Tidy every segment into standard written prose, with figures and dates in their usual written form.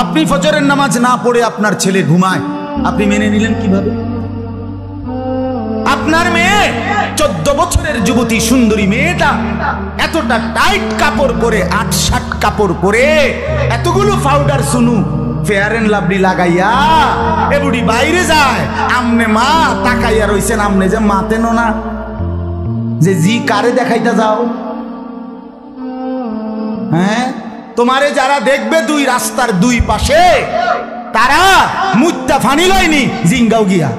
আপনি ফজরের নামাজ না পড়ে আপনার ছেলে ঘুমায়, আপনি মেনে নিলেন কিভাবে? আপনার মেয়ে 14 বছরের যুবতী সুন্দরী মেয়েটা এতটা টাইট কাপড় পরে, 8-7 কাপড় পরে, এতগুলো পাউডার সুনু ফেয়ার এন্ড লাভলি লাগাইয়া এ বুড়ি বাইরে যায়, আমনে মা তাকাইয়া রইছেন, আমনে যে মাতেন না যে জি কারে দেখাইতে যাও? হ্যাঁ, তোমারে যারা দেখবে দুই রাস্তার দুই পাশে, তারা মুত্তা ফানি লয়নি জিঙ্গাও গিয়া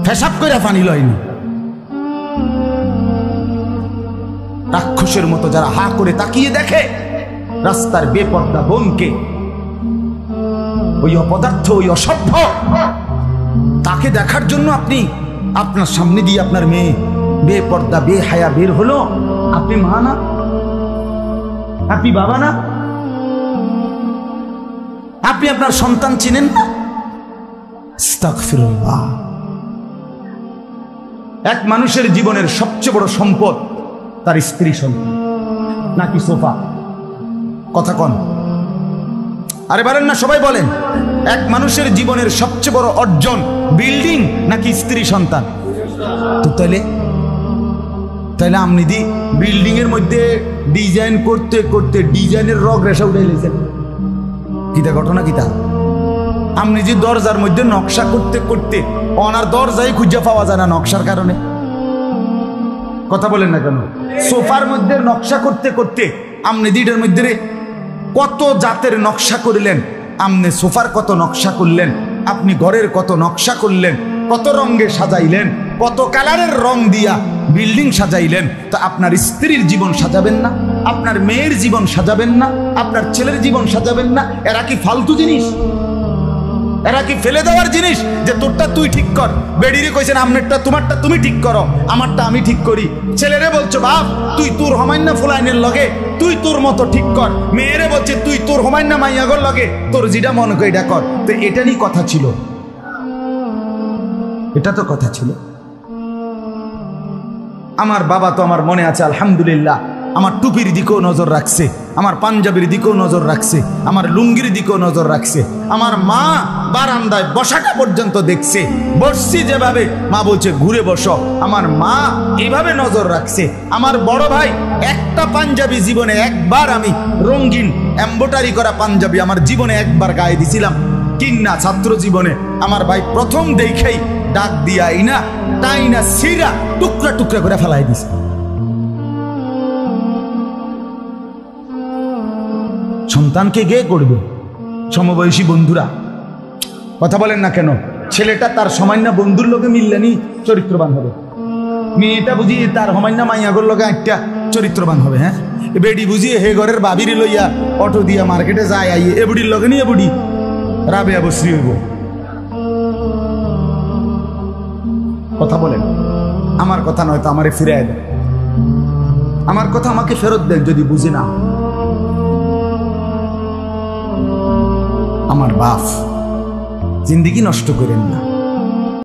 পেশাব করে ফানি লয়নি। রাক্ষসের মতো যারা হা করে তাকিয়ে দেখে রাস্তার বেপর্দা বোনকে, ওই অপদার্থ, ওই অসভ্য, তাকে দেখার জন্য আপনি আপনার সামনে দিয়ে আপনার মেয়ে বেপর্দা বেহায়া বের হলো, আপনি মা না? আপনি বাবা না? আপনি আপনার সন্তান চিনেন না? আস্তাগফিরুল্লাহ। এক মানুষের জীবনের সবচেয়ে বড় সম্পদ তার স্ত্রী সন্তান নাকি সোফা? কথা কন, আরে বলেন না, সবাই বলেন। এক মানুষের জীবনের সবচেয়ে বড় অর্জন বিল্ডিং নাকি স্ত্রী সন্তান? তো তাইলে আপনি দি বিল্ডিং এর মধ্যে ডিজাইন করতে করতে ডিজাইনের রগ রেশা উঠে গেছেন, কিতা ঘটনা কিতা? আপনি যে দরজার মধ্যে নকশা করতে করতে ওনার দরজাই খুঁজে পাওয়া যায় না নকশার কারণে। কথা বলেন না কেন? সোফার মধ্যে নকশা করতে করতে আপনি দিটার মধ্যে কত জাতের নকশা করলেন, আপনি সোফার কত নকশা করলেন, আপনি ঘরের কত নকশা করলেন, কত রঙে সাজাইলেন, কত কালারের রং দিয়া বিল্ডিং সাজাইলেন। তো আপনার স্ত্রীর জীবন সাজাবেন না? আপনার মেয়ের জীবন সাজাবেন না? আপনার ছেলের জীবন সাজাবেন না? এরা কি ফালতু জিনিস? এরা কি ফেলে দেওয়ার জিনিস যে তোরটা তুই ঠিক কর? বেডিরে কইছেন আমনেরটা তোমারটা তুমি ঠিক করো, আমারটা আমি ঠিক করি। ছেলেরে বলছো বাপ তুই তোর হমাইন্না ফুলাইনের লগে তুই তোর মতো ঠিক কর, মেয়েরে বলছে তুই তোর হমাইন্না মাইয়াগর লগে তোর যেটা মনে করে এটা কর। তো এটারই কথা ছিল, এটা তো কথা ছিল। আমার বাবা তো আমার মনে আছে আলহামদুলিল্লাহ আমার টুপির দিকেও নজর রাখছে, আমার পাঞ্জাবির দিকেও নজর রাখছে, আমার লুঙ্গির দিকেও নজর রাখছে। আমার মা বারান্দায় বসাটা পর্যন্ত দেখছে, বসছি যেভাবে মা বলছে ঘুরে বসো, আমার মা এইভাবে নজর রাখছে। আমার বড় ভাই একটা পাঞ্জাবি জীবনে একবার, আমি রঙিন এমব্রয়ডারি করা পাঞ্জাবি আমার জীবনে একবার গায়ে দিছিলাম কিন্না ছাত্র জীবনে। আমার ভাই প্রথম দেখেই ডাক দিয়া ইনা টাইনা সিরা টুকরা টুকরা করে ফেলাই দিছে। সন্তানকে গে করবে? সমবয়সী বন্ধুরা কথা বলেন না কেন? ছেলেটা তার সামান্য বন্ধুর লোকে মিললেনি চরিত্রবান হবে, মেয়েটা বুঝিয়ে তার সামান্য মাইয়াগর লোকে একটা চরিত্রবান হবে। হ্যাঁ, বেডি বুঝিয়ে হে ঘরের বাবির লইয়া অটো দিয়া মার্কেটে যায় আইয়ে এ বুড়ির লগে নিয়ে বুড়ি রাবেয়া বসরি হইব। কথা বলেন, আমার কথা নয়তো আমারে ফিরায় দেন, আমার কথা আমাকে ফেরত দেন যদি বুঝে না। আমার বাপ জিন্দিগি নষ্ট করেন না।